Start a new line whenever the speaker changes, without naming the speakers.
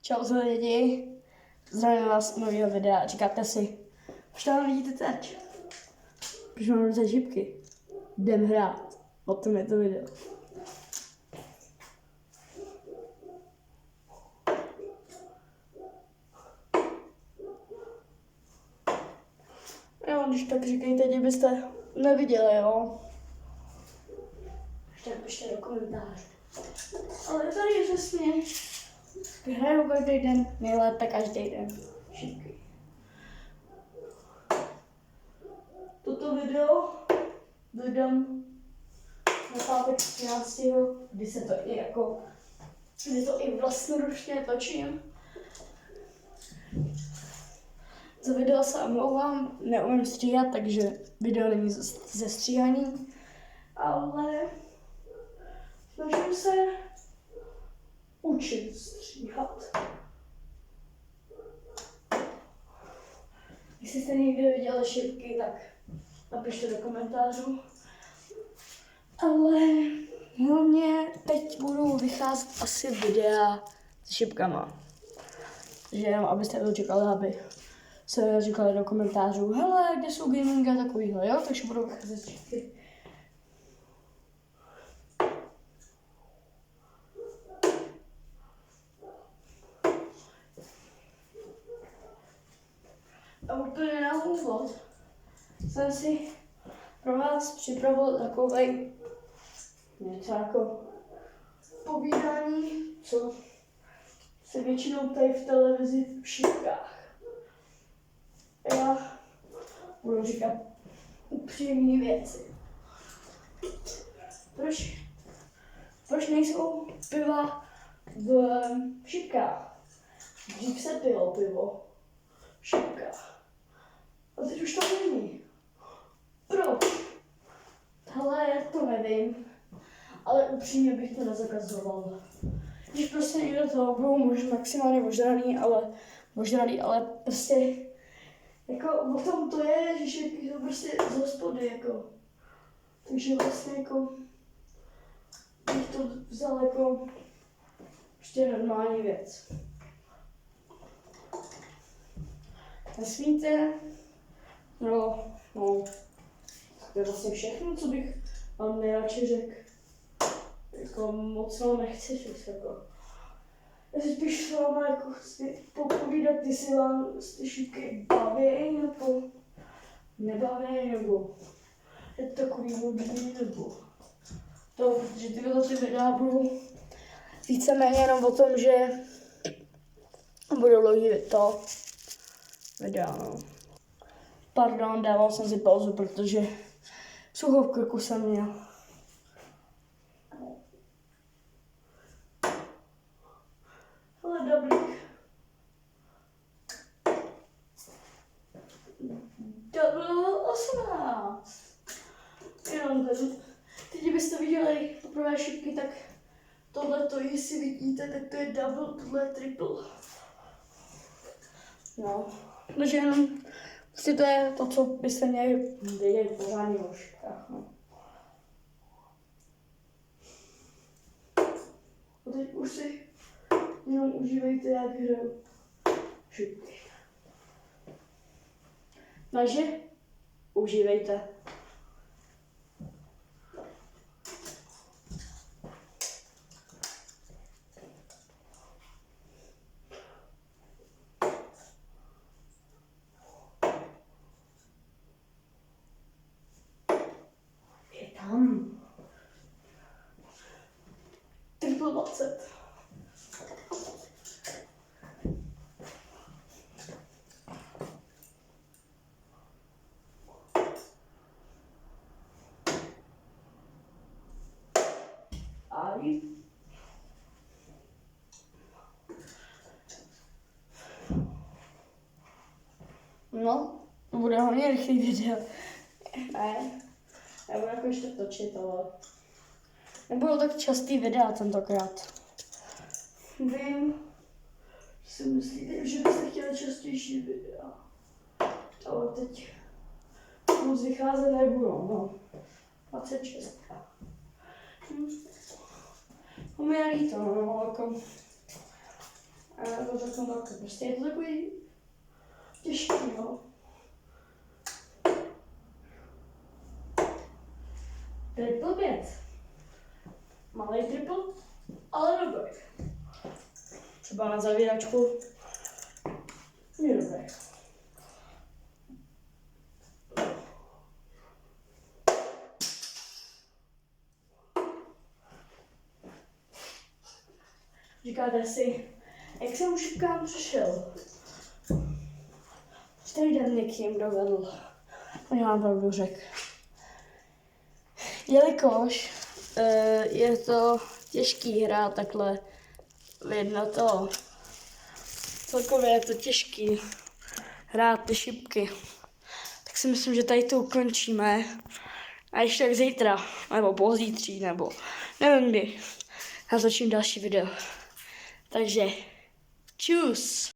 Čau lidi, zdravím vás u nového videa. Říkáte si, proč tam vidíte teď? Proč mám ruce šipky? Jdem hrát. O tom je to video. Jo, když tak říkejte, kdybyste neviděli, jo? Tak pište do komentářů. Ale tady je přesně. Hraju každý den, nejlépe každý den. Šipky. Toto video vydám na pátek 13. kdy to i vlastnoručně točím. Za video se omlouvám, neumím stříhat, takže video není ze stříhání, ale snažím se učit stříhat. Jestli jste někdy viděli šipky, tak napište do komentářů. Ale hlavně teď budou vycházet asi videa s šipkama. Takže jenom abyste to čekali, aby se říkali do komentářů, hele, kde jsou gaming a takovýhle, jo? Takže budou vycházet šipky. A úplně na úvod jsem si pro vás připravil takovej něco jako povídání, co se většinou tady v televizi v šipkách. Já budu říkat upřímné věci. Proč nejsou piva v šipkách? Dřív se pilo pivo v šipkách. A teď už to není. Proč? Hele, to nevím. Ale upřímně bych to nezakazoval. Když prostě někdo toho budou možná maximálně ožralý, ale prostě jako o tom to je, že šipky jsou prostě z hospody, jako. Takže vlastně jako bych to vzal jako prostě normální věc. Nesmíte, no, to je vlastně všechno, co bych vám nejradši řekl. Jako moc vám nechci říct, jako. Já si spíš s váma jako chci popovídat, jestli vám ty šipky baví, nebo nebaví, nebo je to takový nudný, nebo to, že tyhle ty videa budou víceméně jenom o tom, že budou dlouhý to videa, no. Pardon, dával jsem si pauzu, protože sucho v krku jsem měl. Ale dobrý. Double 18. Jenom tady. Teď byste viděli poprvé šipky, tak tohleto, jestli vidíte, tak to je double, tohle je triple. No, takže jenom prostě to je to, co byste měli vědět pořádně o šipkách, no. A teď už si jenom užívejte, jak hraju šipky. Takže užívejte. Je tam. Triple 20. Aj. No, to bude hodně rychlý video. Ne, nebudu jako ještě točit, ale nebudou tak častý videa tentokrát. Vím, si myslíte, že byste chtěli častější videa, ale teď moc vycházet nebudou, no. 26. To mi je líto, no, jako Nebo takhle velké. Prostě je to takový těžký, no. Triple 5. Malý triple, ale dobrý. Třeba na zavíračku je dobrý. Říkáte si, jak jsem už k vám přišel? Který den mě k ním dovedl. Já vám pravdu řekl. Jelikož je to těžký hrát takhle na to. Celkově je to těžký hrát ty šipky. Tak si myslím, že tady to ukončíme. A ještě tak zítra, nebo pozítří, nebo nevím kdy. Natočím další video. Takže čus.